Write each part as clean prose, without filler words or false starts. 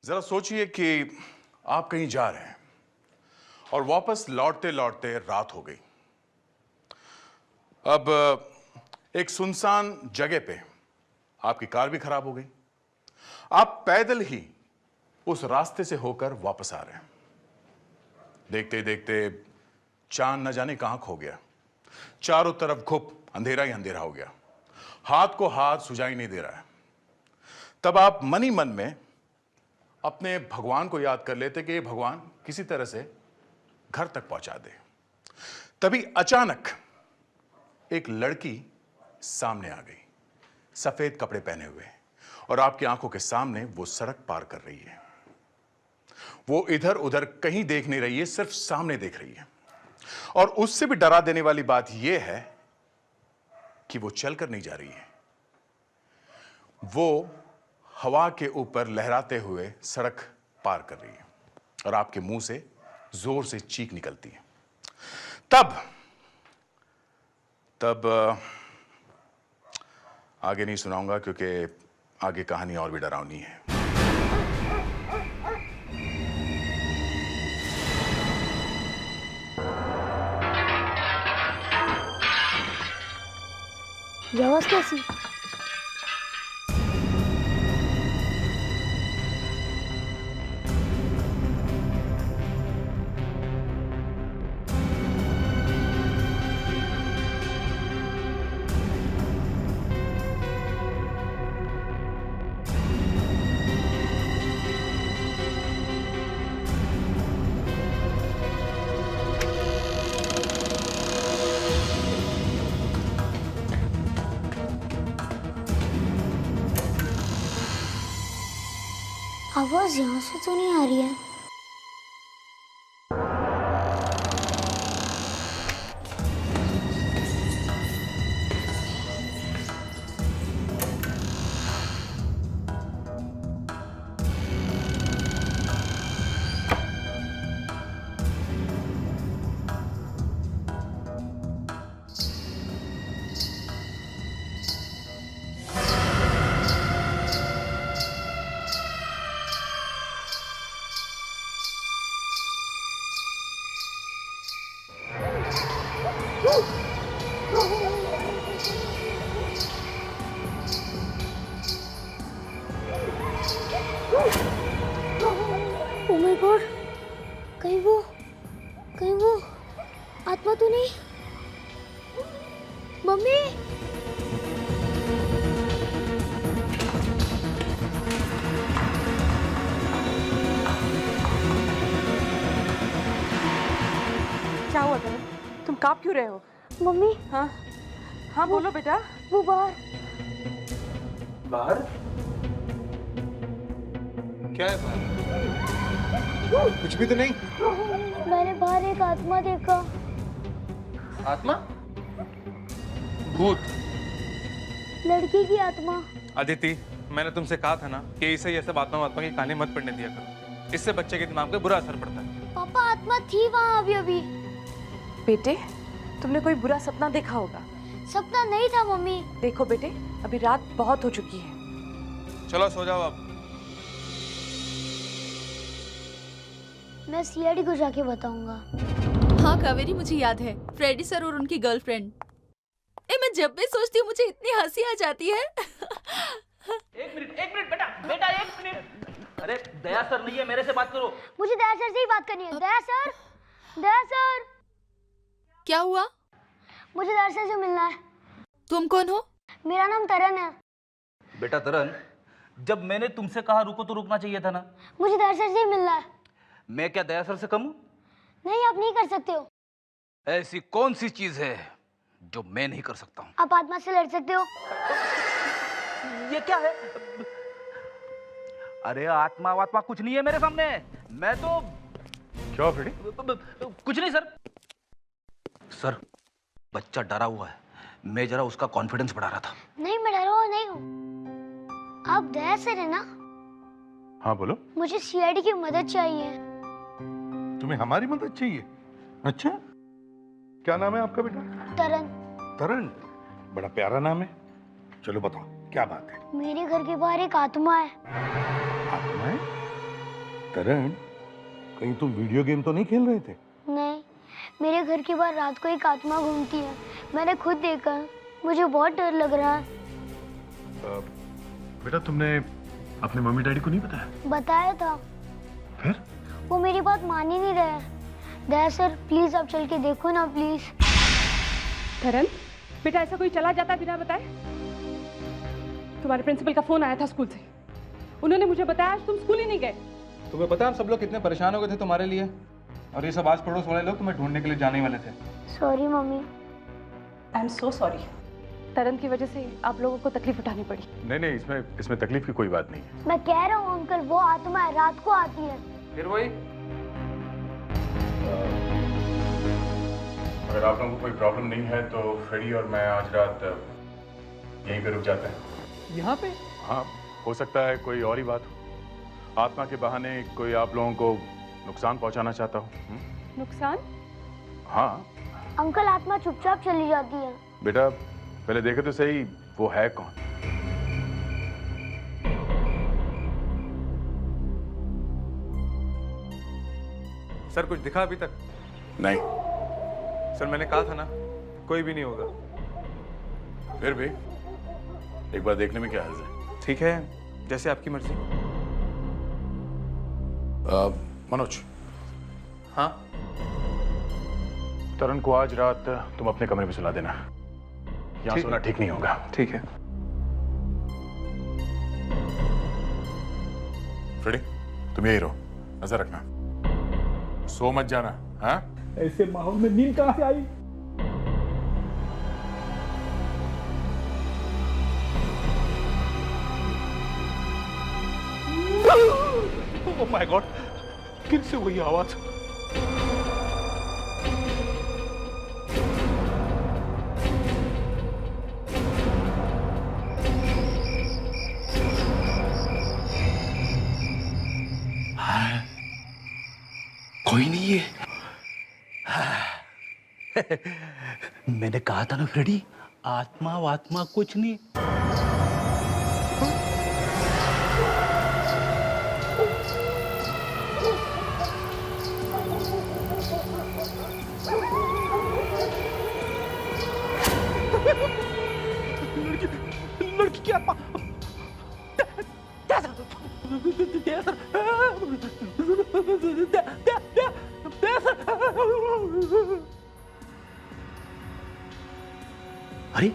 जरा सोचिए कि आप कहीं जा रहे हैं और वापस लौटते लौटते रात हो गई। अब एक सुनसान जगह पे आपकी कार भी खराब हो गई। आप पैदल ही उस रास्ते से होकर वापस आ रहे हैं। देखते देखते चांद न जाने कहां खो गया। चारों तरफ घुप अंधेरा ही अंधेरा हो गया। हाथ को हाथ सुझाई नहीं दे रहा है। तब आप मन ही मन में अपने भगवान को याद कर लेते कि भगवान किसी तरह से घर तक पहुंचा दे। तभी अचानक एक लड़की सामने आ गई, सफेद कपड़े पहने हुए, और आपकी आंखों के सामने वो सड़क पार कर रही है। वो इधर उधर कहीं देख नहीं रही है, सिर्फ सामने देख रही है। और उससे भी डरा देने वाली बात यह है कि वो चलकर नहीं जा रही है, वो हवा के ऊपर लहराते हुए सड़क पार कर रही है और आपके मुंह से जोर से चीख निकलती है। तब आगे नहीं सुनाऊंगा क्योंकि आगे कहानी और भी डरावनी है। ये आवाज कैसी? आवाज यहाँ से तो नहीं आ रही है। ओह माय गॉड, कहीं वो आत्मा तो नहीं? मम्मी, क्या हुआ तनु? तुम कांप क्यों रहे हो? मम्मी, हाँ हाँ बोलो बेटा। वो बाहर। बाहर? क्या है बाहर? कुछ भी तो नहीं। मैंने बाहर एक आत्मा देखा। आत्मा? भूत? लड़की की आत्मा। अदिति, मैंने तुमसे कहा था ना कि इसे ये सब आत्मा की कहानी मत पढ़ने दिया करो। इससे बच्चे के दिमाग पे बुरा असर पड़ता है। पापा, आत्मा थी वहाँ अभी। बेटे, तुमने कोई बुरा सपना देखा होगा। सपना नहीं था मम्मी। देखो बेटे, अभी रात बहुत हो चुकी है। चलो सो जाओ अब। मैं सीआईडी को जाके बताऊंगा। हाँ कावेरी, मुझे याद है, फ्रेडी सर और उनकी गर्लफ्रेंड। मैं जब भी सोचती हूँ मुझे इतनी हंसी आ जाती है। एक मिनट बेटा एक मिनट। अरे दया सर नहीं है, मेरे से बात करो। मुझे दया सर से ही बात करनी है। दया सर। क्या हुआ? मुझे दया सर से मिलना है। तुम कौन हो? मेरा नाम तरन है। बेटा तरन, जब मैंने तुमसे कहा रुको तो रुकना चाहिए था ना। मुझे दया सर से ही मिलना है। मैं क्या दया सर से कम हूं? नहीं, आप नहीं कर सकते हो। ऐसी कौन सी चीज है जो मैं नहीं कर सकता हूं? आप आत्मा से लड़ सकते हो। ये क्या है? अरे आत्मा कुछ नहीं है मेरे सामने। मैं तो क्या फ्रेडी? कुछ नहीं सर, बच्चा डरा हुआ है। मैं जरा उसका कॉन्फिडेंस बढ़ा रहा था। नहीं, मैं डरा हुआ नहीं हूँ। आप दया सर है ना? हाँ बोलो। मुझे सीआईडी की मदद चाहिए। तुम्हें हमारी मदद चाहिए? अच्छा, क्या नाम है आपका बेटा? तरन। तरन? बड़ा प्यारा नाम है। चलो बताओ क्या बात है। मेरे घर के बाहर एक आत्मा है। आत्मा है? तरण, कहीं तुम वीडियो गेम तो नहीं खेल रहे थे? नहीं, मेरे घर के बाहर रात को एक आत्मा घूमती है। मैंने खुद देखा है। मुझे बहुत डर लग रहा है। बेटा तुमने अपने मम्मी डैडी को नहीं बताया? बताया था, फिर? वो मेरी बात मान ही नहीं रहे। दया सर प्लीज आप चल के देखो ना प्लीज। धरन, बेटा ऐसा कोई चला जाता बिना बताए? तुम्हारे प्रिंसिपल का फोन आया था स्कूल से। उन्होंने मुझे बताया आज तुम स्कूल ही नहीं गए। तुम्हें पता है हम सब लोग कितने परेशान हो गए थे तुम्हारे लिए, और ये सब आस पड़ोस वाले लोग तुम्हें ढूंढने के लिए जाने ही वाले थे। Sorry mummy. I am so sorry. Taran की वजह से आप लोगों को तकलीफ उठानी पड़ी। नहीं, इसमें तकलीफ की कोई बात नहीं है। मैं कह रहा हूँ अंकल, वो आत्मा है, रात को आती है। फिर वही, अगर आप लोगों को कोई प्रॉब्लम नहीं है तो फ्रेडी और मैं आज रात यहीं पे रुक जाते हैं। यहाँ पे? हाँ, हो सकता है कोई और ही बात हो। आत्मा के बहाने कोई आप लोगों को नुकसान पहुंचाना चाहता हूँ। नुकसान? हाँ अंकल आत्मा चुपचाप चली जाती है। बेटा, पहले देखे तो सही वो है कौन। सर कुछ दिखा अभी तक? नहीं। सर मैंने कहा था ना, कोई भी नहीं होगा। फिर भी एक बार देखने में क्या हर्ज है? ठीक है, जैसे आपकी मर्जी। मनोज। हाँ? तरन को आज रात तुम अपने कमरे में सुला देना। यहाँ ठीक सोना ठीक नहीं होगा। ठीक है। फ्रेडी, तुम यही रहो, नजर रखना, सो मत जाना। हाँ? ऐसे माहौल में नींद कहां से आई? ओह माय गॉड, फिर से वही आवाज। कोई नहीं है। मैंने कहा था ना फ्रेडी, आत्मा वात्मा कुछ नहीं। लड़की की आत्मा। अरे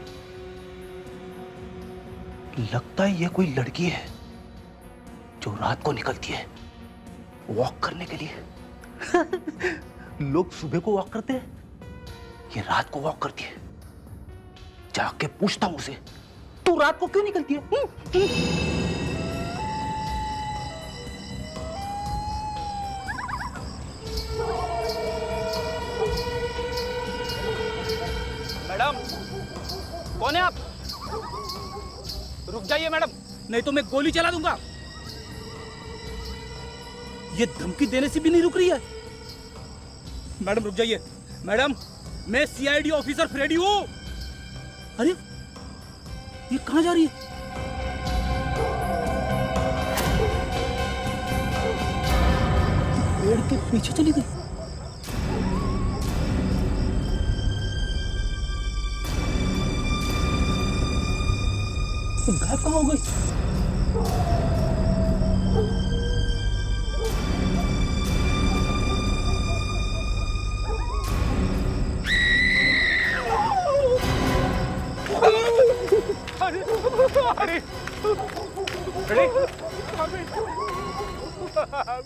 लगता है ये कोई लड़की है जो रात को निकलती है वॉक करने के लिए। लोग सुबह को वॉक करते हैं, ये रात को वॉक करती है। जाके पूछता हूं उसे, तू रात को क्यों निकलती है? मैडम, कौन है आप? रुक जाइए मैडम, नहीं तो मैं गोली चला दूंगा। ये धमकी देने से भी नहीं रुक रही है। मैडम रुक जाइए। मैडम, मैं सीआईडी ऑफिसर फ्रेडी हूं। अरे ये कहां जा रही है? पेड़ के पीछे चली गई। गायब कहां हो गई? अरे, अरे,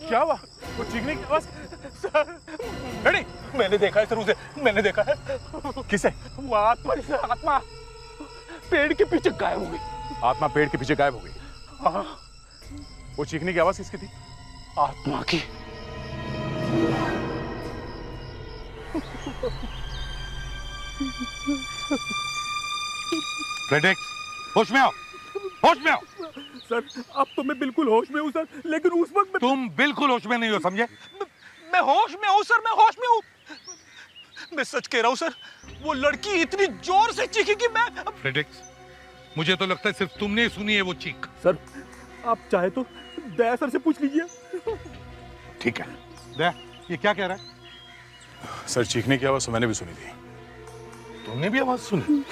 क्या हुआ? वो चीखने की आवाज? अरे, मैंने देखा है सर उसे, मैंने देखा है। किसे? वो आत्मा पेड़ के पीछे गायब हो गई। आत्मा पेड़ के पीछे गायब हो गई? हाँ। वो चीखने की आवाज किसकी थी? आत्मा की। फ्रेडेक्स, होश में आओ, होश में आओ। सर अब तो मैं बिल्कुल होश में हूँ सर, लेकिन उस वक्त तुम बिल्कुल होश में नहीं हो, समझे? मैं होश में हूँ सर, मैं होश में हूँ। मैं सच कह रहा हूँ सर, वो लड़की इतनी जोर से चीखी कि मैं। फ्रेडेक्स, मुझे तो लगता है सिर्फ तुमने सुनी है वो चीख। सर आप चाहे तो दया सर से पूछ लीजिए। ठीक है। दे, ये क्या कह रहा है? सर चीखने की आवाज तो मैंने भी सुनी थी। तुमने भी आवाज सुनी?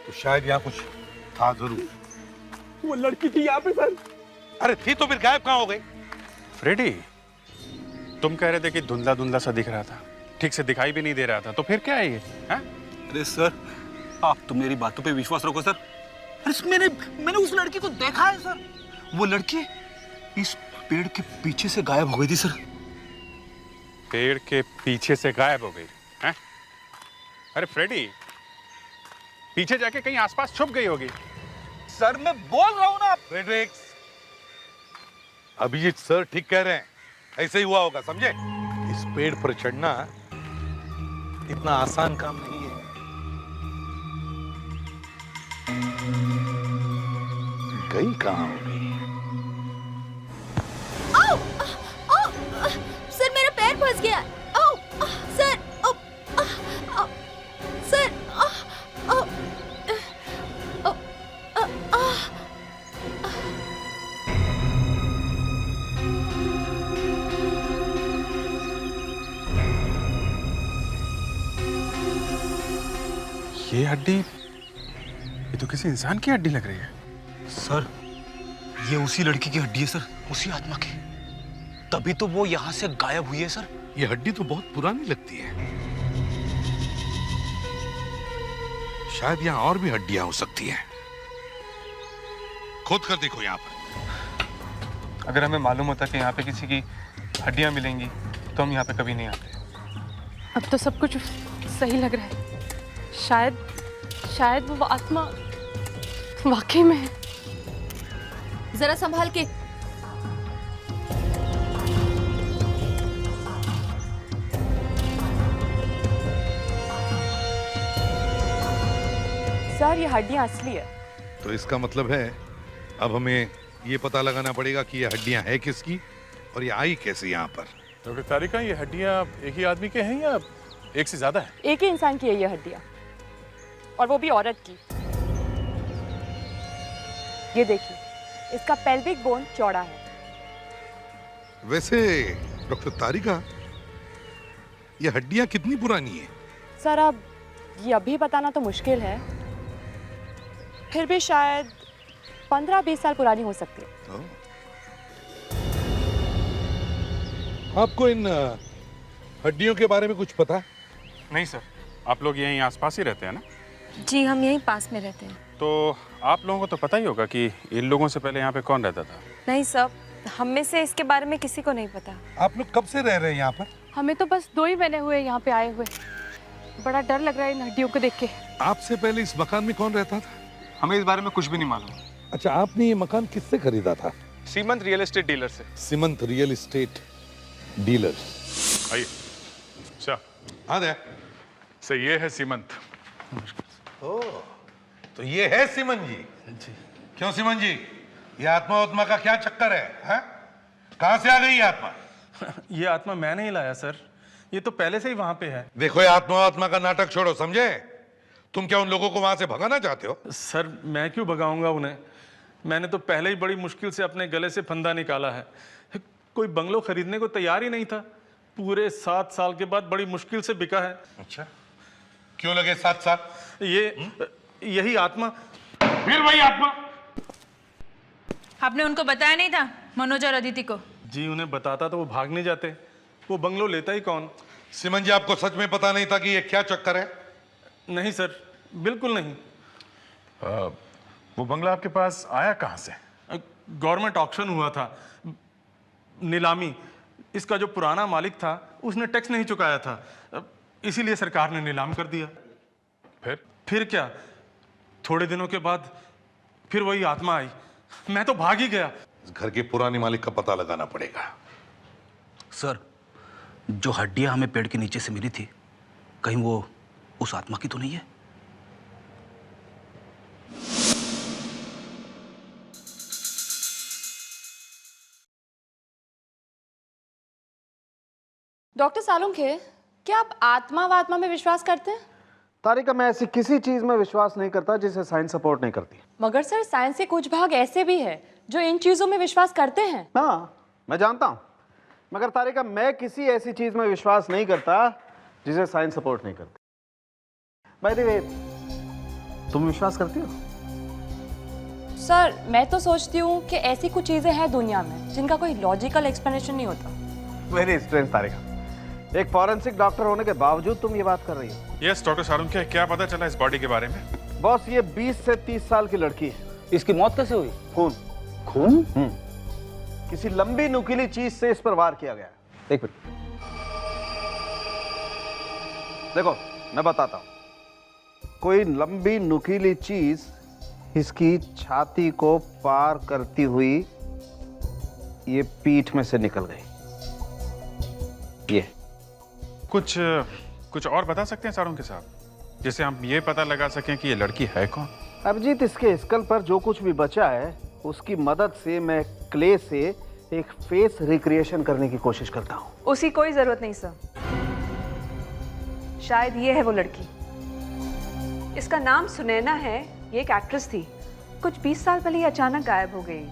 तो शायद यहाँ कुछ था जरूर। वो लड़की थी यहाँ पे सर। अरे थी तो फिर गायब कहाँ हो गई? फ्रेडी, तुम कह रहे थे कि धुंधला धुंधला सा दिख रहा था, ठीक से दिखाई भी नहीं दे रहा था, तो फिर क्या है ये? हाँ? अरे सर, आप तो मेरी बातों पे विश्वास रखो सर। अरे मैंने उस लड़की को देखा है सर। वो लड़की इस पेड़ के पीछे से गायब हो गई थी सर। पेड़ के पीछे से गायब हो गई? हैं? अरे फ्रेडी, पीछे जाके कहीं आसपास छुप गई होगी। सर मैं बोल रहा हूँ ना। फ्रेडरिक्स, अभिजीत सर ठीक कह रहे हैं, ऐसे ही हुआ होगा, समझे? इस पेड़ पर चढ़ना इतना आसान काम नहीं है। गई कहाँ होगी? सर मेरा पैर फंस गया। सर सर ये हड्डी, ये तो किसी इंसान की हड्डी लग रही है। सर ये उसी लड़की की हड्डी है सर, उसी आत्मा की। तभी तो वो यहाँ से गायब हुई है सर। ये हड्डी तो बहुत पुरानी लगती है। शायद यहाँ और भी हड्डियां हो सकती हैं। खोद कर देखो यहाँ पर। अगर हमें मालूम होता कि यहाँ पे किसी की हड्डियाँ मिलेंगी तो हम यहाँ पे कभी नहीं आते। अब तो सब कुछ सही लग रहा है। शायद वो आत्मा वाकई में है। जरा संभाल के। सर ये हड्डियां असली है। तो इसका मतलब है अब हमें ये पता लगाना पड़ेगा कि ये हड्डियां है किसकी और ये आई कैसे यहाँ पर। डॉक्टर तारिका, ये हड्डियां एक ही आदमी के हैं या एक से ज्यादा है? एक ही इंसान की है ये हड्डियां, और वो भी औरत की। ये देखिए, इसका पेल्विक बोन चौड़ा है। वैसे डॉक्टर तारिका, ये हड्डियां कितनी पुरानी है? सर अब ये अभी बताना तो मुश्किल है, फिर भी शायद 15-20 साल पुरानी हो सकती है। आपको इन हड्डियों के बारे में कुछ पता है? नहीं सर, आप लोग यहीं आसपास ही रहते हैं ना? जी हम यहीं पास में रहते हैं। तो आप लोगों को तो पता ही होगा कि इन लोगों से पहले यहाँ पे कौन रहता था। नहीं सर, हम में से इसके बारे में किसी को नहीं पता। आप लोग कब से रह रहे हैं यहाँ पर? हमें तो बस 2 ही महीने हुए यहाँ पे आए हुए। बड़ा डर लग रहा है इन हड्डियों को देख के। आपसे पहले इस मकान में कौन रहता था? हमें इस बारे में कुछ भी नहीं मालूम। अच्छा, आपने ये मकान किससे खरीदा था? सीमंत रियल एस्टेट डीलर से। सीमंत रियल एस्टेट डीलर। आइए। अच्छा, हाँ दे। सर ये है सीमंत। ओ, तो ये है सीमंत जी? जी। क्यों सीमंत जी, ये आत्मा का क्या चक्कर है? कहाँ से आ गई ये आत्मा? ये आत्मा मैं नहीं लाया सर, ये तो पहले से ही वहां पे है। देखो, ये आत्मा का नाटक छोड़ो, समझे? तुम क्या उन लोगों को वहां से भगाना चाहते हो? सर मैं क्यों भगाऊंगा उन्हें? मैंने तो पहले ही बड़ी मुश्किल से अपने गले से फंदा निकाला है। कोई बंगलो खरीदने को तैयार ही नहीं था। पूरे 7 साल के बाद बड़ी मुश्किल से बिका है। अच्छा, क्यों लगे 7 साल? यही आत्मा। फिर वही आत्मा? आपने उनको बताया नहीं था, मनोज और अदिति को? जी उन्हें बताता तो वो भाग नहीं जाते। वो बंगलो लेता ही कौन? सीमंत जी, आपको सच में पता नहीं था कि ये क्या चक्कर है? नहीं सर, बिल्कुल नहीं। वो बंगला आपके पास आया कहाँ से? गवर्नमेंट ऑक्शन हुआ था, नीलामी। इसका जो पुराना मालिक था उसने टैक्स नहीं चुकाया था, इसीलिए सरकार ने नीलाम कर दिया। फिर क्या, थोड़े दिनों के बाद फिर वही आत्मा आई। मैं तो भाग ही गया। इस घर के पुराने मालिक का पता लगाना पड़ेगा। सर, जो हड्डियां हमें पेड़ के नीचे से मिली थी, कहीं वो उस आत्मा की तो नहीं है? डॉक्टर सालुंखे, क्या आप आत्मा में विश्वास करते हैं? तारिका, मैं ऐसी किसी चीज में विश्वास नहीं करता जिसे साइंस सपोर्ट नहीं करती। मगर सर, साइंस के कुछ भाग ऐसे भी है जो इन चीजों में विश्वास करते हैं। हाँ, मैं जानता हूँ, मगर तारिका, मैं किसी ऐसी चीज में विश्वास नहीं करता जिसे साइंस सपोर्ट नहीं करती। बाय द वे, तुम विश्वास करती हो? सर, मैं तो सोचती हूँ कि ऐसी कुछ चीजें हैं दुनिया में जिनका कोई लॉजिकल एक्सप्लेनेशन नहीं होता। वेरी स्ट्रेंज तारिका, एक फॉरेंसिक डॉक्टर होने के बावजूद तुम ये बात कर रही हो। यस डॉक्टर सारुण, क्या पता चला इस बॉडी के बारे में? बॉस, ये 20 से 30 साल की लड़की है। इसकी मौत कैसे हुई? खून। खून? किसी लंबी नुकीली चीज से इस पर वार किया गया है। एक मिनट, देखो मैं बताता हूं। कोई लंबी नुकीली चीज इसकी छाती को पार करती हुई ये पीठ में से निकल गई। ये कुछ और बता सकते हैं सारुण के साहब, जिससे हम ये पता लगा सकें कि ये लड़की है कौन? अभिजीत, इसके स्कल पर जो कुछ भी बचा है उसकी मदद से मैं क्ले से एक फेस रिक्रिएशन करने की कोशिश करता हूं। उसकी कोई जरूरत नहीं सर। शायद ये है वो लड़की। इसका नाम सुनैना है, ये एक एक्ट्रेस थी। कुछ 20 साल पहले ये अचानक गायब हो गई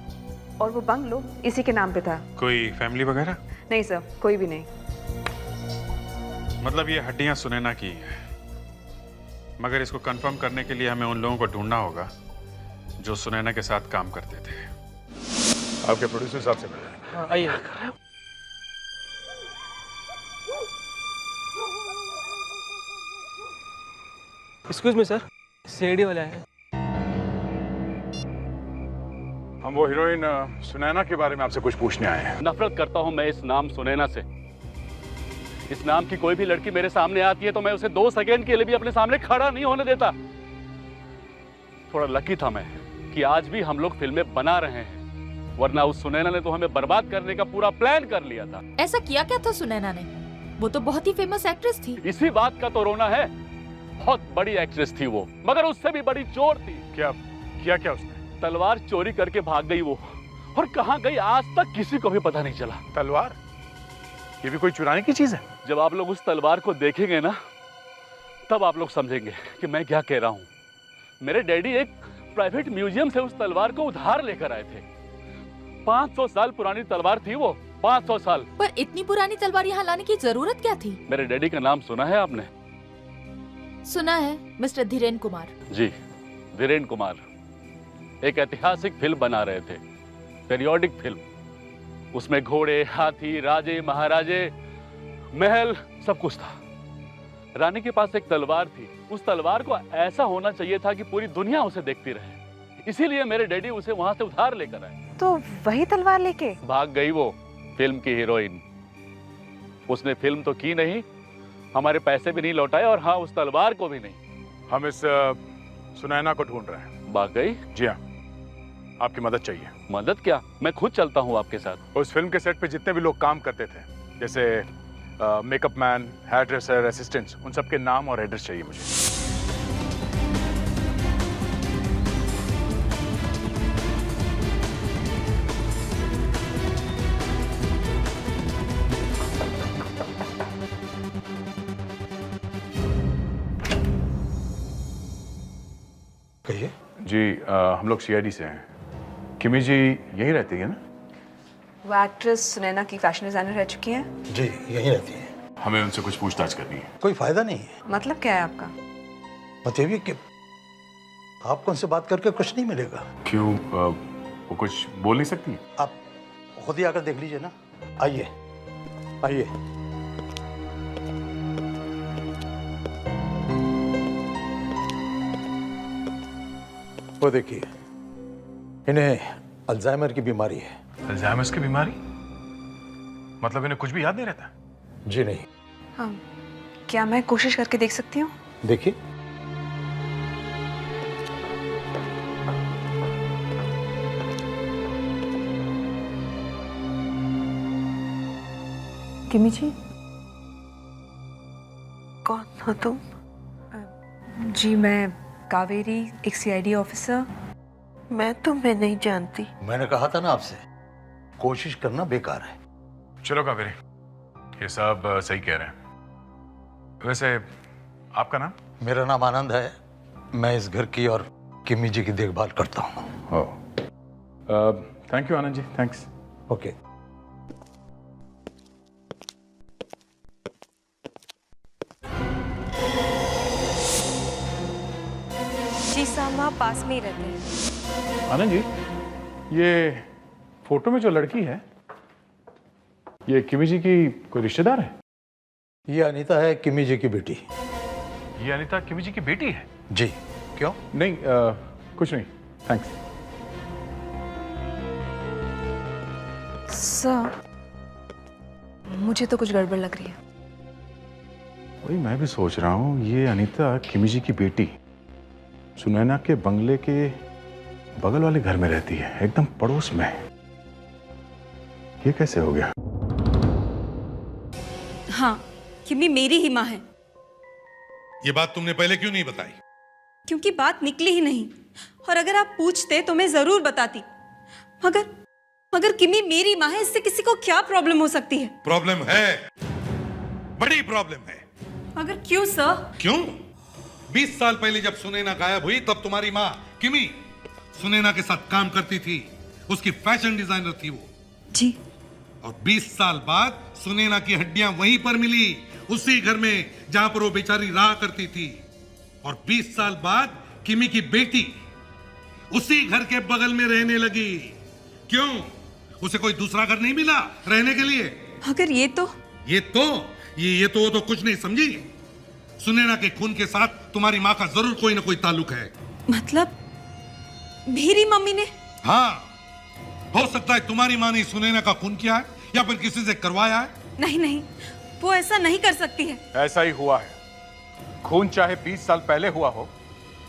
और वो बंगलो इसी के नाम पे था। कोई फैमिली वगैरह? नहीं सर, कोई भी नहीं। मतलब ये हड्डियां सुनैना की हैं, मगर इसको कंफर्म करने के लिए हमें उन लोगों को ढूंढना होगा जो सुनैना के साथ काम करते थे। आपके प्रोड्यूसर साहब से मिले। आइए। एक्सक्यूज मी सर, सीआईडी वाला है। हम वो हीरोइन सुनैना के बारे में आपसे कुछ पूछने आए हैं। नफरत करता हूं मैं इस नाम सुनैना से। इस नाम की कोई भी लड़की मेरे सामने आती है तो मैं उसे 2 सेकेंड के लिए भी अपने सामने खड़ा नहीं होने देता। थोड़ा लकी था मैं कि आज भी हम लोग फिल्में बना रहे हैं, वरना उस सुनैना ने तो हमें बर्बाद करने का पूरा प्लान कर लिया था। ऐसा किया क्या था सुनैना ने? वो तो बहुत ही फेमस एक्ट्रेस थी। इसी बात का तो रोना है। बहुत बड़ी एक्ट्रेस थी वो, मगर उससे भी बड़ी चोर थी। क्या किया उसने? तलवार चोरी करके भाग गई वो, और कहां गई आज तक किसी को भी पता नहीं चला। तलवार? ये भी कोई चुराने की चीज है? जब आप लोग उस तलवार को देखेंगे ना, तब आप लोग समझेंगे कि मैं क्या कह रहा हूं। मेरे डैडी एक प्राइवेट म्यूजियम से उस तलवार को उधार लेकर आए थे। 500 साल पुरानी तलवार थी वो, 500 साल। पर इतनी पुरानी तलवार यहाँ लाने की जरूरत क्या थी? मेरे डैडी का नाम सुना है आपने? सुना है, मिस्टर धीरेन कुमार। जी, धीरेन कुमार एक ऐतिहासिक फिल्म बना रहे थे, पीरियोडिक फिल्म। उसमें घोड़े, हाथी, राजे, महाराजे, महल, सब कुछ था। रानी के पास एक तलवार थी। उस तलवार को ऐसा होना चाहिए था कि पूरी दुनिया उसे देखती रहे। इसीलिए मेरे डैडी उसे वहां से उधार लेकर आए। तो वही तलवार लेके भाग गई वो फिल्म की हीरोइन। उसने फिल्म तो की नहीं, हमारे पैसे भी नहीं लौटाए, और हाँ, उस तलवार को भी नहीं। हम इस सुनैना को ढूंढ रहे हैं। भाग गई? जी हाँ, आपकी मदद चाहिए। मदद क्या? मैं खुद चलता हूँ आपके साथ। उस फिल्म के सेट पे जितने भी लोग काम करते थे, जैसे makeup man, hair dresser, assistants, उन सबके नाम और एड्रेस चाहिए मुझे। कहिए। जी, हम लोग सीआईडी से हैं। किमी जी यही रहती है ना? वो एक्ट्रेस सुनैना की फैशन डिजाइनर रह चुकी हैं। जी, यहीं रहती है। हमें उनसे कुछ पूछताछ करनी है। कोई फायदा नहीं है। मतलब क्या है आपका? मतलब ये कि आपको उनसे बात करके कुछ नहीं मिलेगा। क्यों? वो कुछ बोल नहीं सकती? आप खुद ही आकर देख लीजिए ना। आइए आइए। वो देखिए, इन्हें अल्जाइमर की बीमारी है। अल्जाइमर्स की बीमारी? मतलब इन्हें कुछ भी याद नहीं रहता? जी नहीं। हाँ, क्या मैं कोशिश करके देख सकती हूँ? देखिए, किमी जी, कौन हो तुम? जी, मैं कावेरी, एक सीआईडी ऑफिसर। मैं तुम्हें नहीं जानती। मैंने कहा था ना आपसे, कोशिश करना बेकार है। चलो कावेरी, ये सब सही कह रहे हैं। वैसे आपका नाम? मेरा नाम आनंद है। मैं इस घर की और किमी जी की देखभाल करता हूँ। Thank you Anand ji, thanks. Okay. साहब वहाँ पास में ही रहते हैं। आनंद जी, ये फोटो में जो लड़की है, ये किमी जी की कोई रिश्तेदार है? ये अनीता है, किमी जी की बेटी। ये अनीता किमी जी की बेटी है? जी। क्यों? नहीं, कुछ नहीं, थैंक्स। सर, मुझे तो कुछ गड़बड़ लग रही है। वही मैं भी सोच रहा हूँ, ये अनीता किमी जी की बेटी सुनैना के बंगले के बगल वाले घर में रहती है, एकदम पड़ोस में। ये कैसे हो गया? हाँ, किमी मेरी ही माँ है। ये बात तुमने पहले क्यों नहीं बताई? क्योंकि बात निकली ही नहीं, और अगर आप पूछते तो मैं जरूर बताती। मगर किमी मेरी माँ है, इससे किसी को क्या प्रॉब्लम हो सकती है? प्रॉब्लम है, बड़ी प्रॉब्लम है। मगर क्यों सर? क्यों? 20 साल पहले जब सुनैना गायब हुई तब तुम्हारी माँ किमी सुनैना के साथ काम करती थी, उसकी फैशन डिजाइनर थी वो। जी। और 20 साल बाद सुनैना की हड्डियां वहीं पर मिली, उसी घर में जहां पर वो बेचारी रहा करती थी। और 20 साल बाद किमी की बेटी उसी घर के बगल में रहने लगी। क्यों? उसे कोई दूसरा घर नहीं मिला रहने के लिए? अगर ये तो कुछ नहीं समझी। सुनैना के खून के साथ तुम्हारी माँ का जरूर कोई ना कोई ताल्लुक है। मतलब मेरी मम्मी ने? हाँ, हो सकता है तुम्हारी माँ ने सुनैना का खून किया है या फिर किसी से करवाया है। नहीं, वो ऐसा नहीं कर सकती है। ऐसा ही हुआ है। खून चाहे 20 साल पहले हुआ हो,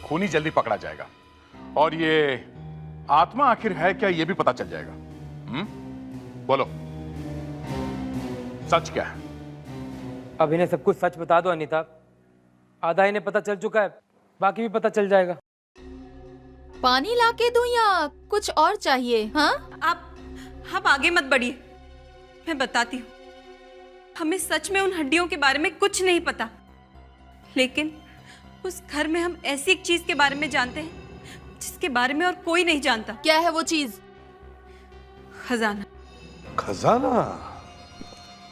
खूनी जल्दी पकड़ा जाएगा। और ये आत्मा आखिर है क्या, ये भी पता चल जाएगा। बोलो, सच क्या है? अब इन्हें सब कुछ सच बता दो अनीता। आधा इन्हें पता चल चुका है, बाकी भी पता चल जाएगा। पानी लाके दूं या कुछ और चाहिए? हाँ, आप आगे मत बढ़िए, मैं बताती हूँ। हमें सच में उन हड्डियों के बारे में कुछ नहीं पता, लेकिन उस घर में हम ऐसी एक चीज के बारे में जानते हैं जिसके बारे में और कोई नहीं जानता। क्या है वो चीज? खजाना। खजाना?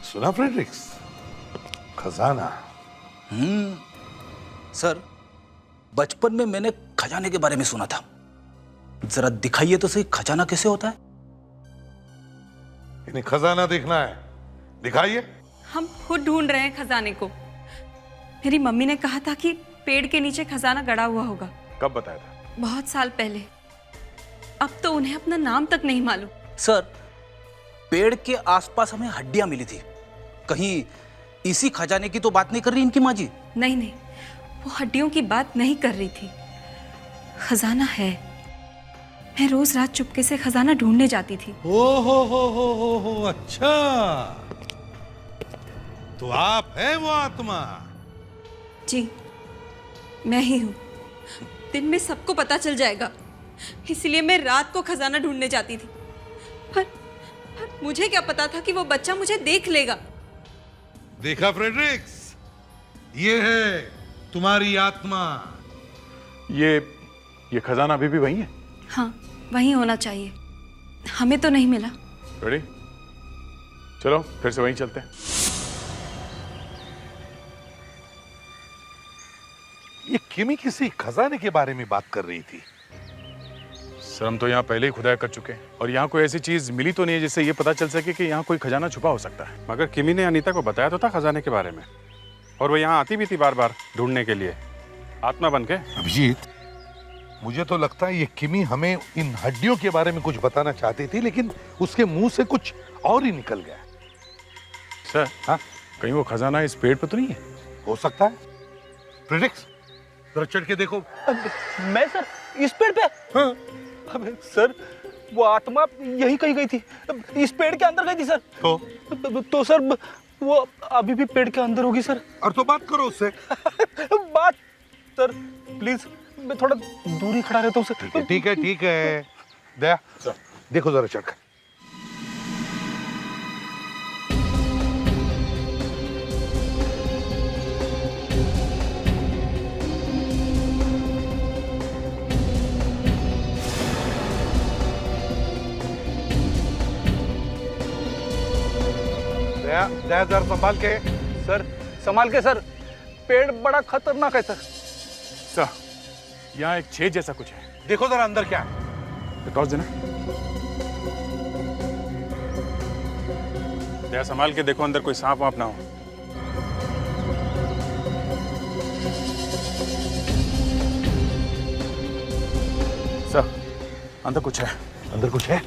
सुना फ्रेडरिक्स? खजाना? सर, बचपन में मैंने खजाने के बारे में सुना था। जरा दिखाइए तो सही, खजाना कैसे होता है? इन्हें खजाना देखना है, दिखाइए। हम खुद ढूंढ रहे हैं खजाने को। मेरी मम्मी ने कहा था कि पेड़ के नीचे खजाना गड़ा हुआ होगा। कब बताया था? बहुत साल पहले। अब तो उन्हें अपना नाम तक नहीं मालूम। सर, पेड़ के आसपास हमें हड्डियां मिली थी। कहीं इसी खजाने की तो बात नहीं कर रही इनकी माँ जी? नहीं, वो हड्डियों की बात नहीं कर रही थी। खजाना है। मैं रोज रात चुपके से खजाना ढूंढने जाती थी। हो, अच्छा, तो आप हैं वो आत्मा? जी, मैं ही हूँ। दिन में सबको पता चल जाएगा, इसलिए मैं रात को खजाना ढूंढने जाती थी। पर मुझे क्या पता था कि वो बच्चा मुझे देख लेगा। देखा फ्रेडरिक्स, ये है तुम्हारी आत्मा। ये खजाना अभी भी वही है? हाँ, वही होना चाहिए। हमें तो नहीं मिला। रेडी? चलो फिर से वहीं चलते हैं। ये किमी किसी खजाने के बारे में बात कर रही थी। सर, हम तो यहाँ पहले ही खुदाई कर चुके हैं और यहाँ कोई ऐसी चीज मिली तो नहीं है जिससे ये पता चल सके कि यहाँ कोई खजाना छुपा हो सकता है। मगर किमी ने अनीता को बताया तो था खजाने के बारे में, और वो यहाँ आती भी थी बार बार ढूंढने के लिए, आत्मा बन के। अभिजीत, मुझे तो लगता है ये किमी हमें इन हड्डियों के बारे में कुछ बताना चाहती थी, लेकिन उसके मुंह से कुछ और ही निकल गया। सर, हाँ, कहीं वो खजाना इस पेड़ पर तो नहीं है? हो सकता है। फ्रेडरिक्स, जरा चढ़ के देखो। मैं सर, इस पेड़ पे? हाँ। अबे सर, वो आत्मा यही कहीं गई थी, इस पेड़ के अंदर गई थी सर। तो सर वो अभी भी पेड़ के अंदर होगी सर। और तो बात करो उससे। बात सर, प्लीज, मैं थोड़ा दूर ही खड़ा रहता हूँ सर। ठीक है दया, देखो जरा चढ़कर। दया जरा संभाल के। सर, संभाल के सर, पेड़ बड़ा खतरनाक है सर। सर, यहाँ एक छेद जैसा कुछ है। देखो जरा अंदर क्या है। टॉर्च देना। क्या संभाल के देखो अंदर कोई सांप वाप ना हो। सर, अंदर कुछ है। अंदर कुछ है?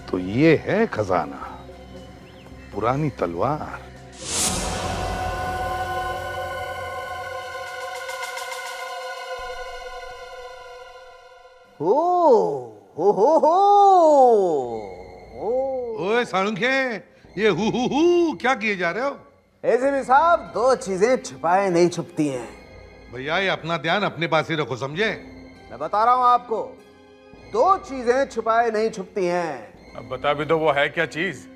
तो ये है खजाना, पुरानी तलवार। ओए सालुंखे, ये हु क्या किए जा रहे हो? एसीपी साहब, दो चीजें छिपाए नहीं छुपती हैं। भैया ये अपना ध्यान अपने पास ही रखो, समझे? मैं बता रहा हूं आपको, दो चीजें छिपाए नहीं छुपती हैं। अब बता भी दो, वो है क्या चीज?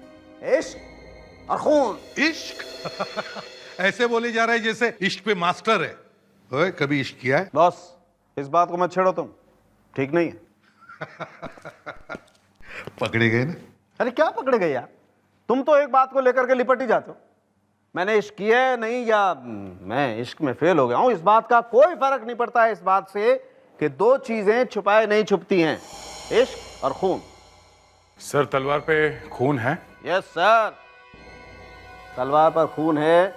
इश्क और खून। इश्क? ऐसे बोले जा रहा है जैसे इश्क पे मास्टर है। ओए, कभी इश्क किया है? बॉस, इस बात को मत छेड़ो, तुम ठीक नहीं है। पकड़े गए ना? अरे क्या पकड़े गए यार, तुम तो एक बात को लेकर के लिपट ही जाते हो। मैंने इश्क किया है नहीं, या मैं इश्क में फेल हो गया हूं, इस बात का कोई फर्क नहीं पड़ता है इस बात से कि दो चीजें छुपाए नहीं छुपती हैं, इश्क और खून। सर, तलवार पे खून है? यस सर, तलवार पर खून है।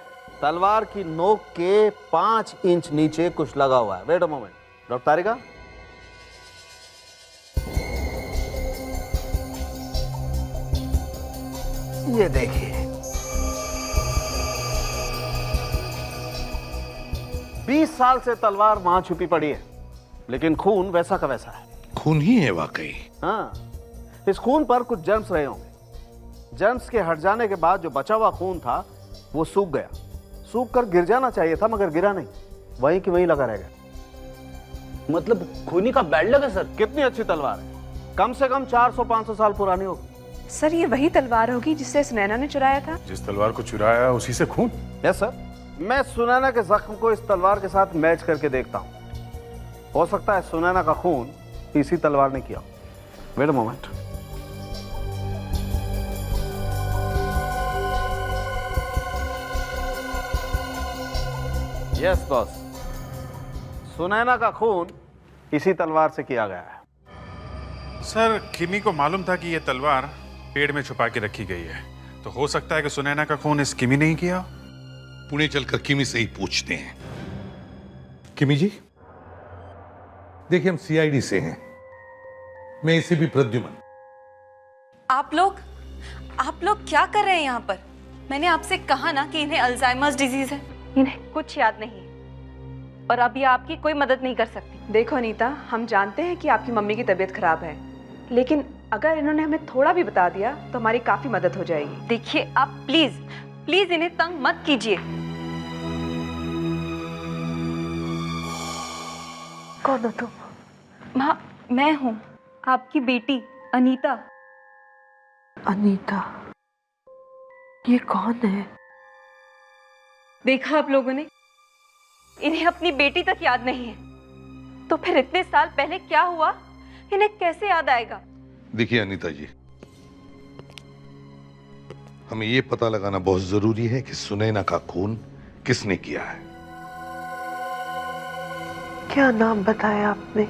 तलवार की नोक के 5 इंच नीचे कुछ लगा हुआ है। वेट अ मोमेंट, डॉक्टर तारिका। ये देखिए, 20 साल से तलवार वहां छुपी पड़ी है, लेकिन खून वैसा का वैसा है। खून ही है वाकई। हाँ, इस खून पर कुछ जर्म्स रहे होंगे। जर्म्स के हट जाने के बाद जो बचा हुआ खून था वो सूख गया। सूख कर गिर जाना चाहिए था, मगर गिरा नहीं, वहीं की वहीं लगा रह गया। मतलब खूनी का बैड लक है सर। कितनी अच्छी तलवार है, कम से कम 400-500 साल पुरानी होगी। सर, ये वही तलवार होगी जिससे सुनैना ने चुराया था? जिस तलवार को चुराया उसी से खून? यस सर, मैं सुनैना के जख्म को इस तलवार के साथ मैच करके देखता हूं। हो सकता है सुनैना का खून इसी तलवार ने किया। Wait a moment. Yes boss, Sunaina का खून इसी तलवार से किया गया है। सर, किमी को मालूम था कि यह तलवार पेड़ में छुपा के रखी गई है, तो हो सकता है कि सुनैना का खून इस किमी ने ही किया। पुणे चलकर किमी से ही पूछते हैं। किमी जी, देखिए हम सीआईडी से हैं, मैं एसीपी प्रद्युमन। आप लोग क्या कर रहे हैं यहाँ पर? मैंने आपसे कहा ना कि इन्हें अल्जाइमर्स डिजीज है, इन्हें कुछ याद नहीं है और अब ये आपकी कोई मदद नहीं कर सकती। देखो अनीता, हम जानते हैं कि आपकी मम्मी की तबीयत खराब है, लेकिन अगर इन्होंने हमें थोड़ा भी बता दिया तो हमारी काफी मदद हो जाएगी। देखिए, आप प्लीज इन्हें तंग मत कीजिए। कौन हो तुम? माँ, मैं हूँ आपकी बेटी अनीता। अनीता? ये कौन है? देखा आप लोगों ने, इन्हें अपनी बेटी तक याद नहीं है, तो फिर इतने साल पहले क्या हुआ इन्हें कैसे याद आएगा? देखिए अनीता जी, हमें यह पता लगाना बहुत जरूरी है कि सुनैना का खून किसने किया है। क्या नाम बताया आपने?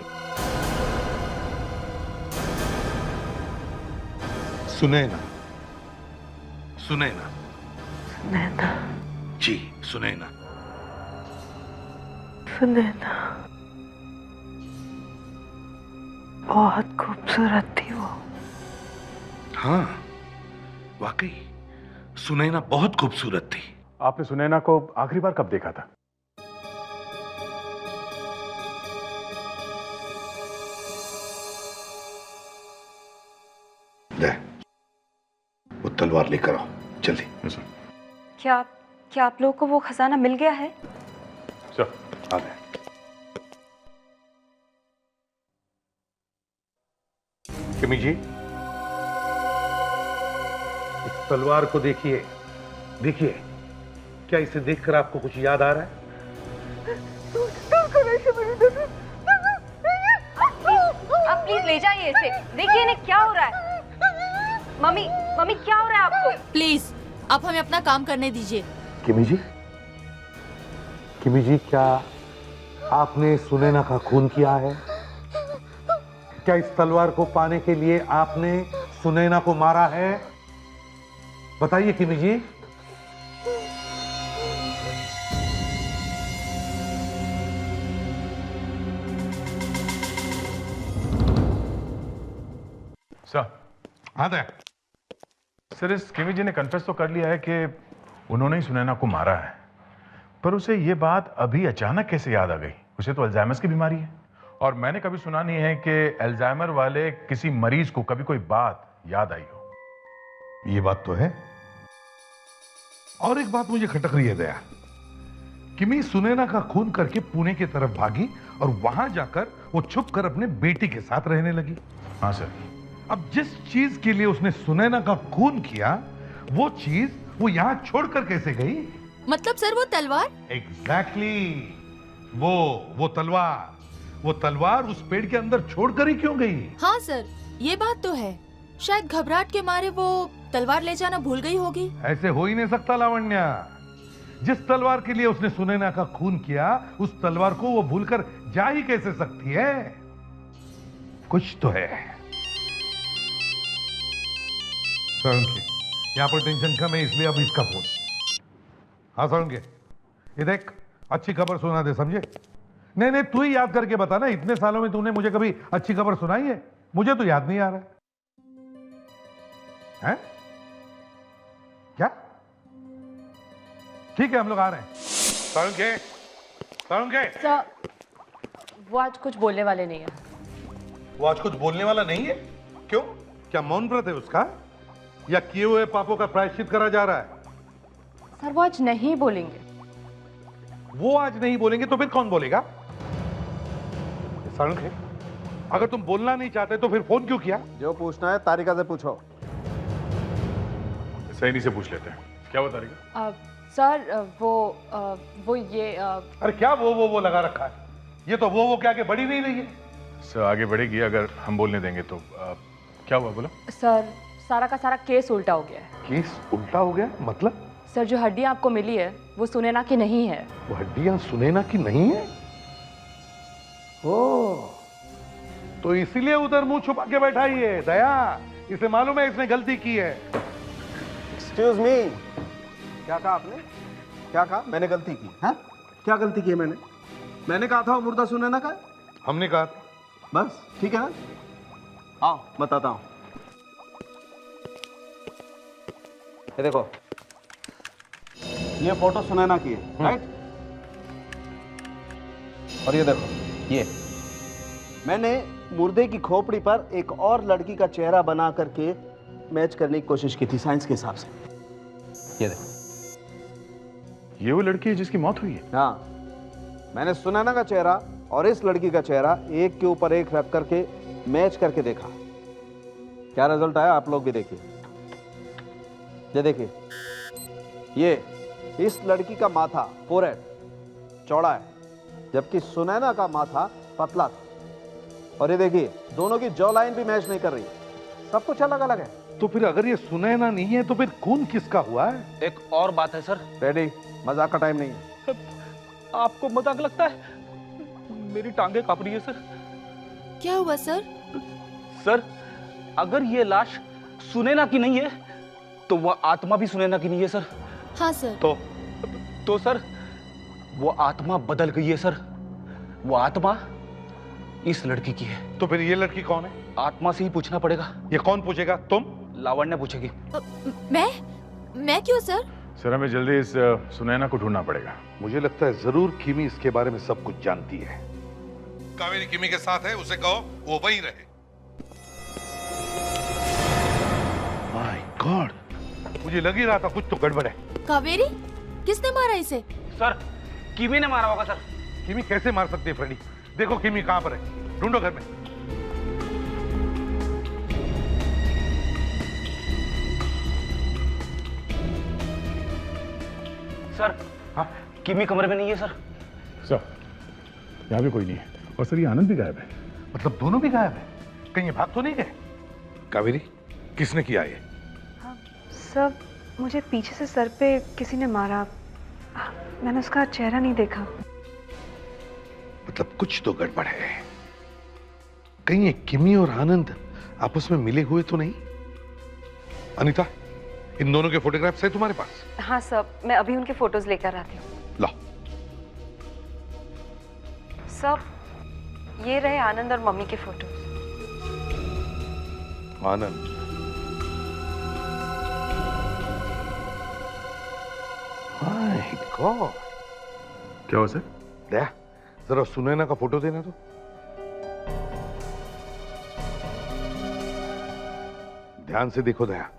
सुनैना। सुनैना। सुनैना? जी, सुनैना। सुनैना बहुत खूबसूरत थी वो। हाँ, वाकई सुनैना बहुत खूबसूरत थी। आपने सुनैना को आखिरी बार कब देखा था? ले, वो तलवार लेकर आओ जल्दी। क्या आप लोगों को वो खजाना मिल गया है? सर, आ गए। किमी जी, तलवार को देखिए, देखिए, क्या इसे देखकर आपको कुछ याद आ रहा है? आप प्लीज ले जाइए इसे। देखिए इन्हें क्या हो रहा है। मम्मी, मम्मी क्या हो रहा है आपको? प्लीज आप हमें अपना काम करने दीजिए। किमी जी, क्या आपने सुनैना का खून किया है? क्या इस तलवार को पाने के लिए आपने सुनैना को मारा है? बताइए किमी जी। सर। हाँ दया। सर, इस किमी जी ने कन्फेस तो कर लिया है कि उन्होंने ही सुनैना को मारा है, पर उसे ये बात अभी अचानक कैसे याद आ गई? उसे तो अल्जाइमर की बीमारी है, और मैंने कभी सुना नहीं है कि अल्जाइमर वाले किसी मरीज को कभी कोई बात याद आई हो। ये बात तो है। और एक बात मुझे खटक रही है दया। किमी सुनैना का खून करके पुणे की तरफ भागी और वहां जाकर वो छुप कर अपने बेटी के साथ रहने लगी। हाँ सर। अब जिस चीज के लिए उसने सुनैना का खून किया, वो चीज वो यहां छोड़कर कैसे गई? मतलब सर वो तलवार? एग्जैक्टली, वो तलवार उस पेड़ के अंदर छोड़कर ही क्यों गई? हाँ सर, ये बात तो है। शायद घबराहट के मारे वो तलवार ले जाना भूल गई होगी। ऐसे हो ही नहीं सकता लावण्या। जिस तलवार के लिए उसने सुनैना का खून किया, उस तलवार को वो भूलकर जा ही कैसे सकती है? कुछ तो है। यहां पर टेंशन कम है, इसलिए अब इसका फोन। हाँ सरुण, ये देख, अच्छी खबर सुना दे, समझे? नहीं, तू ही याद करके बता ना, इतने सालों में तूने मुझे कभी अच्छी खबर सुनाई है? मुझे तो याद नहीं आ रहा है। क्या? ठीक है, हम लोग आ रहे हैं। सरुण के सर, वो आज कुछ बोलने वाले नहीं है। वो आज कुछ बोलने वाला नहीं है? क्यों? क्या मौन व्रत है उसका, या किए हुए पापों का प्रायश्चित करा जा रहा है? सर, वो आज नहीं बोलेंगे। वो आज नहीं बोलेंगे तो फिर कौन बोलेगा? सरुण, अगर तुम बोलना नहीं चाहते तो फिर फोन क्यों किया? जो पूछना है तारिका से पूछो। सही नहीं से पूछ लेते हैं। क्या हुआ तारिका? सर, वो ये अरे क्या वो लगा रखा है? ये तो वो क्या आगे बढ़ी नहीं रही है। सर, आगे बढ़ेगी अगर हम बोलने देंगे तो। क्या हुआ, बोलो। सर, सारा का सारा केस उल्टा हो गया है। केस उल्टा हो गया मतलब? सर, जो हड्डियां आपको मिली है वो सुनैना की नहीं है। वो हड्डियां सुनैना की नहीं है? ओह, तो इसीलिए उधर मुंह छुपा के बैठा ही है। दया, इसे मालूम है इसने गलती की है। एक्सक्यूज मी, क्या कहा आपने? क्या कहा? मैंने गलती की? हाँ, क्या गलती की है मैंने? मैंने कहा था वो मुर्दा सुनैना का? हमने कहा। बस ठीक है ना? आओ बताता हूं। ये देखो, ये फोटो सुनैना की है, राइट? और ये देखो, ये मैंने मुर्दे की खोपड़ी पर एक और लड़की का चेहरा बना करके मैच करने की कोशिश की थी साइंस के हिसाब से। ये देखो, ये वो लड़की है जिसकी मौत हुई है? हाँ, मैंने सुनैना का चेहरा और इस लड़की का चेहरा एक के ऊपर एक रख करके मैच करके देखा। क्या रिजल्ट आया आप लोग भी देखिए। ये देखिए, ये इस लड़की का माथा फोरहेड चौड़ा है, जबकि सुनैना का माथा पतला था। और ये देखिए, दोनों की जॉ लाइन भी मैच नहीं कर रही, सब कुछ अलग अलग है। तो फिर अगर ये सुनैना नहीं है तो फिर खून किसका हुआ है? एक और बात है सर। रेडी, मजाक का टाइम नहीं है। आपको मजाक लगता है? मेरी टांगे कांप रही है सर। क्या हुआ सर? सर, अगर ये लाश सुनैना की नहीं है तो वह आत्मा भी सुनैना की नहीं है सर। हाँ सर। तो सर, वो आत्मा बदल गई है सर। वो आत्मा इस लड़की की है। तो फिर ये लड़की कौन है? आत्मा से ही पूछना पड़ेगा। ये कौन पूछेगा? तुम? लावण्य पूछेगी। मैं क्यों सर? सर, हमें जल्दी इस सुनैना को ढूंढना पड़ेगा। मुझे लगता है जरूर किमी इसके बारे में सब कुछ जानती है। कावेरी किमी के साथ है, उसे कहो वो वहीं रहे। माय गॉड, मुझे लग ही रहा था कुछ तो गड़बड़ है। कावेरी, किसने मारा इसे? सर, किमी ने मारा होगा सर। किमी कैसे मार सकती है फ्रेडी? देखो किमी कहां पर है, ढूंढो घर में। सर हाँ किमी कमरे में नहीं है सर। सर यहाँ भी कोई नहीं है और सर ये आनंद भी गायब है। मतलब दोनों भी गायब है? कहीं ये भाग तो नहीं गए? कावेरी किसने किया ये? सर मुझे पीछे से सर पे किसी ने मारा, मैंने उसका चेहरा नहीं देखा। मतलब कुछ तो गड़बड़ है। कहीं ये किमी और आनंद आपस में मिले हुए तो नहीं? अनीता इन दोनों के फोटोग्राफ्स है तुम्हारे पास? हाँ सर, मैं अभी उनके फोटोज लेकर आती हूँ। ला। सर ये रहे आनंद और मम्मी के फोटोज। Anand my God. क्या हुआ सर? दया जरा सुनैना का फोटो देना तो। ध्यान से देखो दया,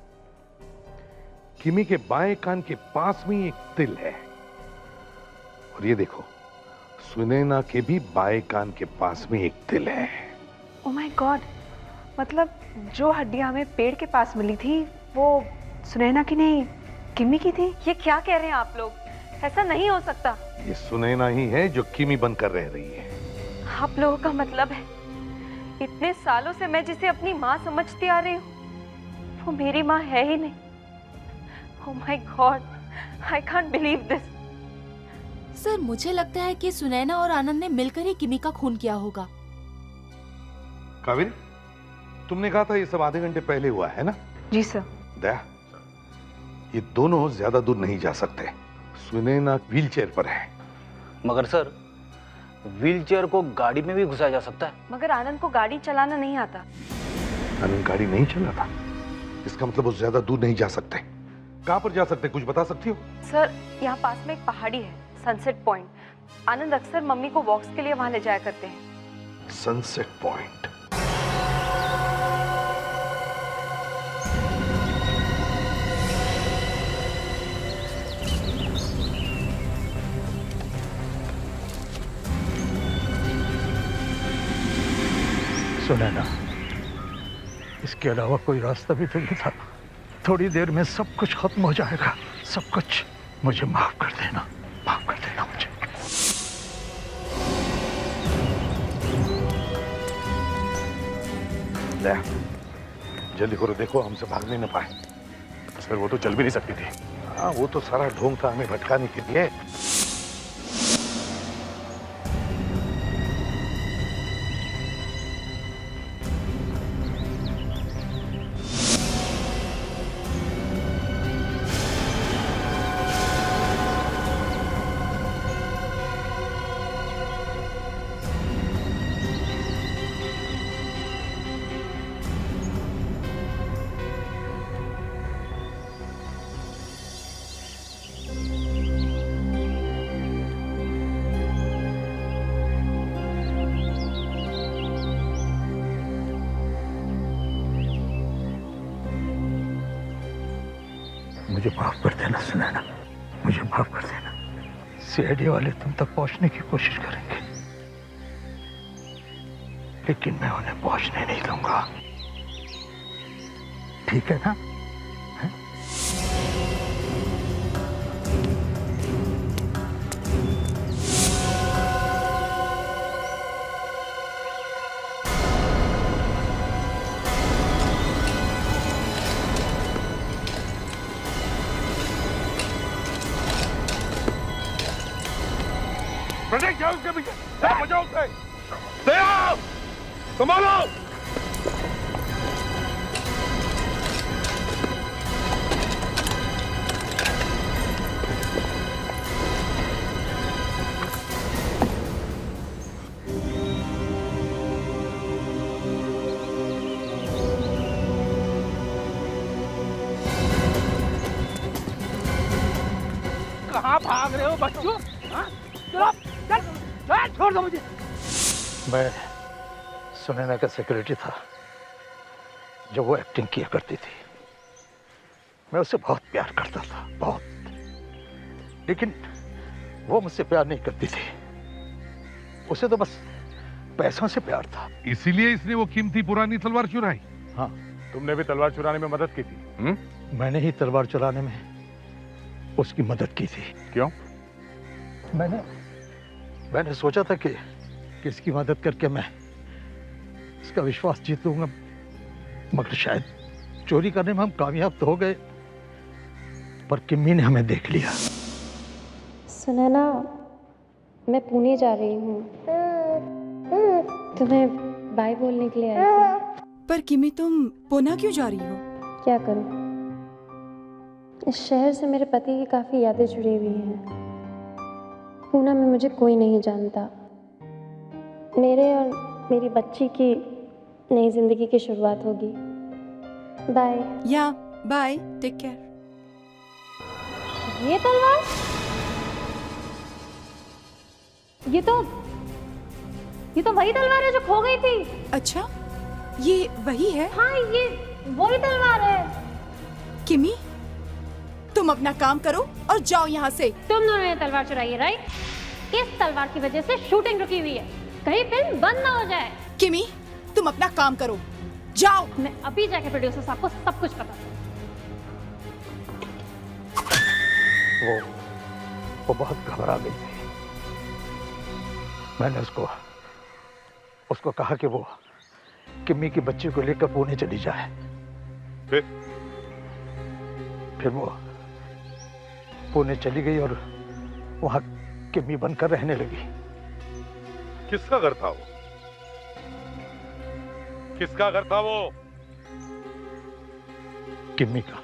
किमी के बाएं कान के पास में एक तिल है और ये देखो सुनैना के भी बाएं कान के पास में एक तिल है। ओह माय गॉड, मतलब जो हड्डियां हमें पेड़ के पास मिली थी वो सुनैना की नहीं किमी की थी। ये क्या कह रहे हैं आप लोग? ऐसा नहीं हो सकता। ये सुनैना ही है जो किमी बनकर रह रही है। आप लोगों का मतलब है इतने सालों से मैं जिसे अपनी माँ समझती आ रही हूँ वो मेरी माँ है ही नहीं। Oh my God, I can't believe this. Sir मुझे लगता है कि सुनैना और आनंद ने मिलकर ही किमी का खून किया होगा। कावेरी तुमने कहा था ये सब आधे घंटे पहले हुआ है ना? जी सर। दया ये दोनों ज्यादा दूर नहीं जा सकते। सुनैना व्हीलचेयर पर है। मगर सर व्हीलचेयर को गाड़ी में भी घुसाया जा सकता है। मगर आनंद को गाड़ी चलाना नहीं आता। आनंद गाड़ी नहीं चलाता, इसका मतलब वो ज्यादा दूर नहीं जा सकते। कहां पर जा सकते कुछ बता सकती हो? सर यहाँ पास में एक पहाड़ी है, सनसेट पॉइंट। आनंद अक्सर मम्मी को वॉक्स के लिए वहां ले जाया करते हैं। Sunset point. सुनैना, इसके अलावा कोई रास्ता भी तो नहीं था। थोड़ी देर में सब कुछ खत्म हो जाएगा, सब कुछ। मुझे माफ कर देना, माफ कर देना मुझे। ले जल्दी करो, देखो हमसे भाग नहीं न पाए। सर वो तो चल भी नहीं सकती थी। हाँ वो तो सारा ढोंग था हमें भटकाने के लिए। मुझे माफ कर देना सुनैना, मुझे माफ कर देना। सीआईडी वाले तुम तक पहुंचने की कोशिश करेंगे लेकिन मैं उन्हें पहुंचने नहीं दूंगा, ठीक है ना? प्रत्येक जाओ उसके पीछे, बचाओ उसे। दया संभालो। कहाँ भाग रहे हो बच्चों? हाँ? चलो चल छोड़ दो मुझे। मैं सुनैना का सेक्रेटरी था जब वो एक्टिंग किया करती थी। मैं उससे बहुत प्यार करता था, बहुत। लेकिन वो मुझसे प्यार नहीं करती थी, उसे तो बस पैसों से प्यार था। इसीलिए इसने वो कीमती पुरानी तलवार चुराई। हाँ, तुमने भी तलवार चुराने में मदद की थी? मैंने ही तलवार चुराने में उसकी मदद की थी। क्यों? मैंने सोचा था कि इसकी मदद करके मैं इसका विश्वास जीत लूंगा, मगर शायद चोरी करने में हम कामयाब तो हो गए, पर किम्मी ने हमें देख लिया। सुनैना, मैं पुणे जा रही हूँ, तुम्हें बाय बोलने के लिए आई थी। पर किमी, तुम पुणे क्यों जा रही हो? क्या करूँ, इस शहर से मेरे पति की काफ़ी यादें जुड़ी हुई हैं। पुणे में मुझे कोई नहीं जानता। मेरे और मेरी बच्ची की नई जिंदगी की शुरुआत होगी। बाय। या बाय, टेक केयर। ये तलवार, ये तो वही तलवार है जो खो गई थी। अच्छा, ये वही है? हाँ, ये वही तलवार है। किमी, तुम अपना काम करो और जाओ यहाँ से। तुम दोनों ने तलवार चुराई है, राइट? इस तलवार की वजह से शूटिंग रुकी हुई है, कहीं फिल्म बंद ना हो जाए। किमी, तुम अपना काम करो, जाओ। मैं अभी जाके प्रोड्यूसर साहब को सब कुछ पता वो बहुत घबरा गई थी। मैंने उसको कहा कि वो किम्मी की बच्ची को लेकर पुणे चली जाए। फिर वो पुणे चली गई और वहां किम्मी बनकर रहने लगी। किसका घर था वो? किसका घर था वो? किम्मी का।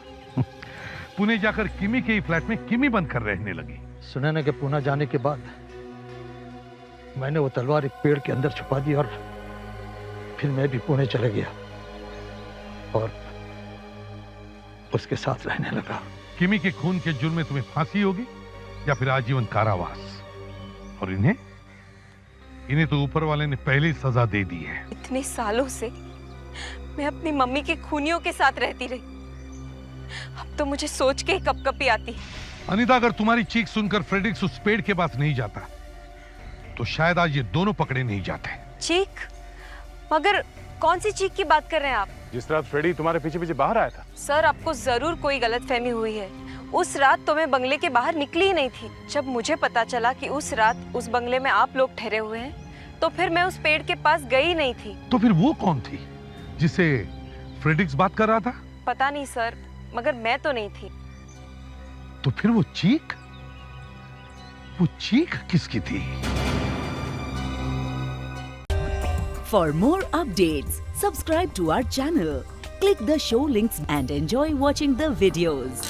पुणे जाकर किमी के ही फ्लैट में किमी बनकर रहने लगी। सुनैना के पुणे जाने के बाद मैंने वो तलवार एक पेड़ के अंदर छुपा दी और फिर मैं भी पुणे चला गया और उसके साथ रहने लगा। किमी के खून के जुर्म में तुम्हें फांसी होगी या फिर आजीवन कारावास, और इन्हें तो ऊपर वाले ने पहले ही सजा दे दी है। इतने सालों से मैं अपनी मम्मी के खूनियों के साथ रहती रही, अब तो मुझे सोच के ही कपकपी आती है। अनीता, अगर तुम्हारी चीख सुनकर फ्रेडरिक्स उस पेड़ के पास नहीं जाता तो शायद आज ये दोनों पकड़े नहीं जाते। चीख? मगर कौन सी चीख की बात कर रहे हैं आप? जिस रात फ्रेडी तुम्हारे पीछे पीछे बाहर आया था। सर, आपको जरूर कोई गलतफहमी हुई है। उस रात तो मैं बंगले के बाहर निकली ही नहीं थी। जब मुझे पता चला कि उस रात उस बंगले में आप लोग ठहरे हुए हैं, तो फिर मैं उस पेड़ के पास गई नहीं थी। तो फिर वो कौन थी जिसे फ्रेडरिक्स बात कर रहा था? पता नहीं सर, मगर मैं तो नहीं थी। तो फिर वो चीख किसकी थी? For more updates, subscribe to our channel, click the show links and enjoy watching the videos.